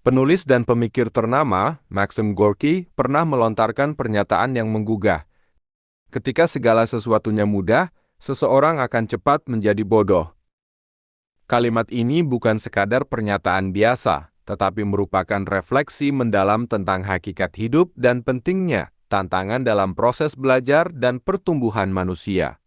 Penulis dan pemikir ternama, Maxim Gorky, pernah melontarkan pernyataan yang menggugah. Ketika segala sesuatunya mudah, seseorang akan cepat menjadi bodoh. Kalimat ini bukan sekadar pernyataan biasa, tetapi merupakan refleksi mendalam tentang hakikat hidup dan pentingnya tantangan dalam proses belajar dan pertumbuhan manusia.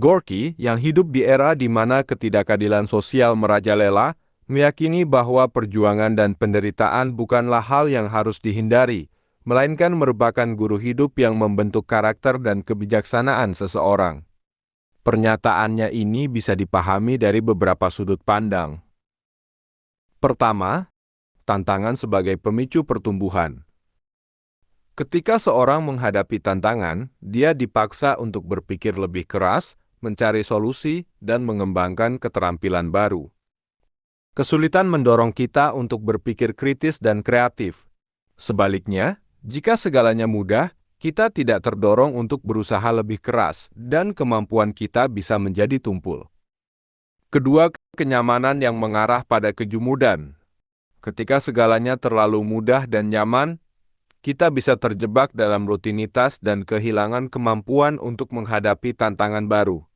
Gorky, yang hidup di era di mana ketidakadilan sosial merajalela, meyakini bahwa perjuangan dan penderitaan bukanlah hal yang harus dihindari, melainkan merupakan guru hidup yang membentuk karakter dan kebijaksanaan seseorang. Pernyataannya ini bisa dipahami dari beberapa sudut pandang. Pertama, tantangan sebagai pemicu pertumbuhan. Ketika seorang menghadapi tantangan, dia dipaksa untuk berpikir lebih keras, mencari solusi, dan mengembangkan keterampilan baru. Kesulitan mendorong kita untuk berpikir kritis dan kreatif. Sebaliknya, jika segalanya mudah, kita tidak terdorong untuk berusaha lebih keras, dan kemampuan kita bisa menjadi tumpul. Kedua, kenyamanan yang mengarah pada kejumudan. Ketika segalanya terlalu mudah dan nyaman, kita bisa terjebak dalam rutinitas dan kehilangan kemampuan untuk menghadapi tantangan baru.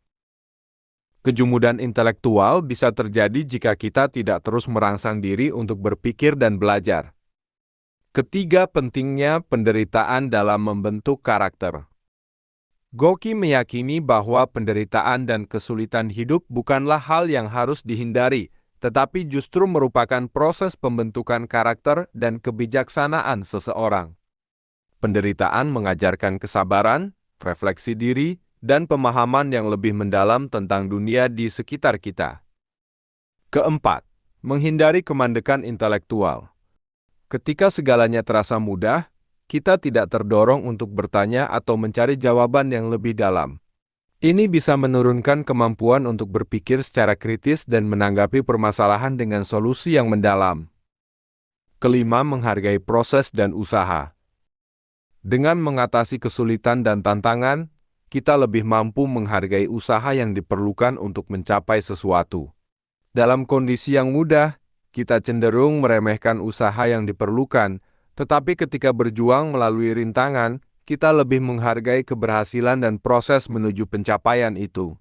Kejumudan intelektual bisa terjadi jika kita tidak terus merangsang diri untuk berpikir dan belajar. Ketiga, pentingnya penderitaan dalam membentuk karakter. Gorky meyakini bahwa penderitaan dan kesulitan hidup bukanlah hal yang harus dihindari, tetapi justru merupakan proses pembentukan karakter dan kebijaksanaan seseorang. Penderitaan mengajarkan kesabaran, refleksi diri, dan pemahaman yang lebih mendalam tentang dunia di sekitar kita. Keempat, menghindari kemandekan intelektual. Ketika segalanya terasa mudah, kita tidak terdorong untuk bertanya atau mencari jawaban yang lebih dalam. Ini bisa menurunkan kemampuan untuk berpikir secara kritis dan menanggapi permasalahan dengan solusi yang mendalam. Kelima, menghargai proses dan usaha. Dengan mengatasi kesulitan dan tantangan, kita lebih mampu menghargai usaha yang diperlukan untuk mencapai sesuatu. Dalam kondisi yang mudah, kita cenderung meremehkan usaha yang diperlukan, tetapi ketika berjuang melalui rintangan, kita lebih menghargai keberhasilan dan proses menuju pencapaian itu.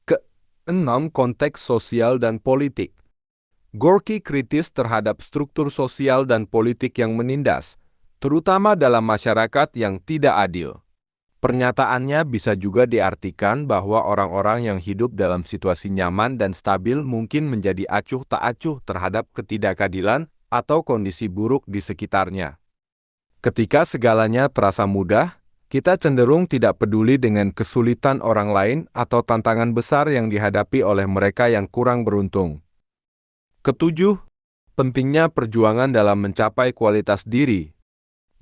Keenam, konteks sosial dan politik. Gorky kritis terhadap struktur sosial dan politik yang menindas, terutama dalam masyarakat yang tidak adil. Pernyataannya bisa juga diartikan bahwa orang-orang yang hidup dalam situasi nyaman dan stabil mungkin menjadi acuh tak acuh terhadap ketidakadilan atau kondisi buruk di sekitarnya. Ketika segalanya terasa mudah, kita cenderung tidak peduli dengan kesulitan orang lain atau tantangan besar yang dihadapi oleh mereka yang kurang beruntung. Ketujuh, pentingnya perjuangan dalam mencapai kualitas diri.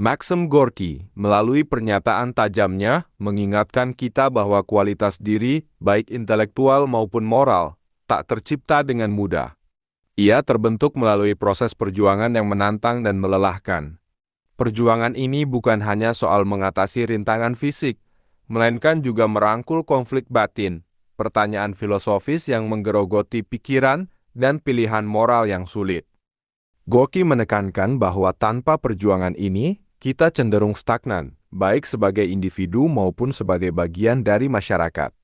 Maxim Gorky, melalui pernyataan tajamnya, mengingatkan kita bahwa kualitas diri, baik intelektual maupun moral, tak tercipta dengan mudah. Ia terbentuk melalui proses perjuangan yang menantang dan melelahkan. Perjuangan ini bukan hanya soal mengatasi rintangan fisik, melainkan juga merangkul konflik batin, pertanyaan filosofis yang menggerogoti pikiran, dan pilihan moral yang sulit. Gorky menekankan bahwa tanpa perjuangan ini, kita cenderung stagnan, baik sebagai individu maupun sebagai bagian dari masyarakat.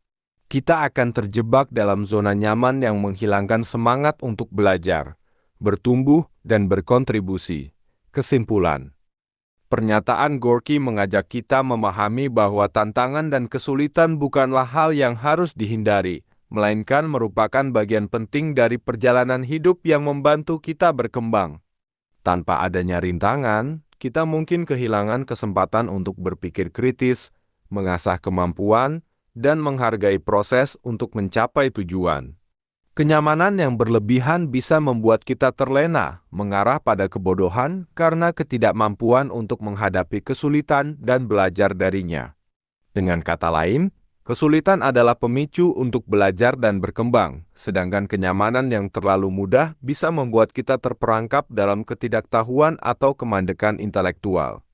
Kita akan terjebak dalam zona nyaman yang menghilangkan semangat untuk belajar, bertumbuh, dan berkontribusi. Kesimpulan, pernyataan Gorky mengajak kita memahami bahwa tantangan dan kesulitan bukanlah hal yang harus dihindari, melainkan merupakan bagian penting dari perjalanan hidup yang membantu kita berkembang. Tanpa adanya rintangan, kita mungkin kehilangan kesempatan untuk berpikir kritis, mengasah kemampuan, dan menghargai proses untuk mencapai tujuan. Kenyamanan yang berlebihan bisa membuat kita terlena, mengarah pada kebodohan karena ketidakmampuan untuk menghadapi kesulitan dan belajar darinya. Dengan kata lain, kesulitan adalah pemicu untuk belajar dan berkembang, sedangkan kenyamanan yang terlalu mudah bisa membuat kita terperangkap dalam ketidaktahuan atau kemandekan intelektual.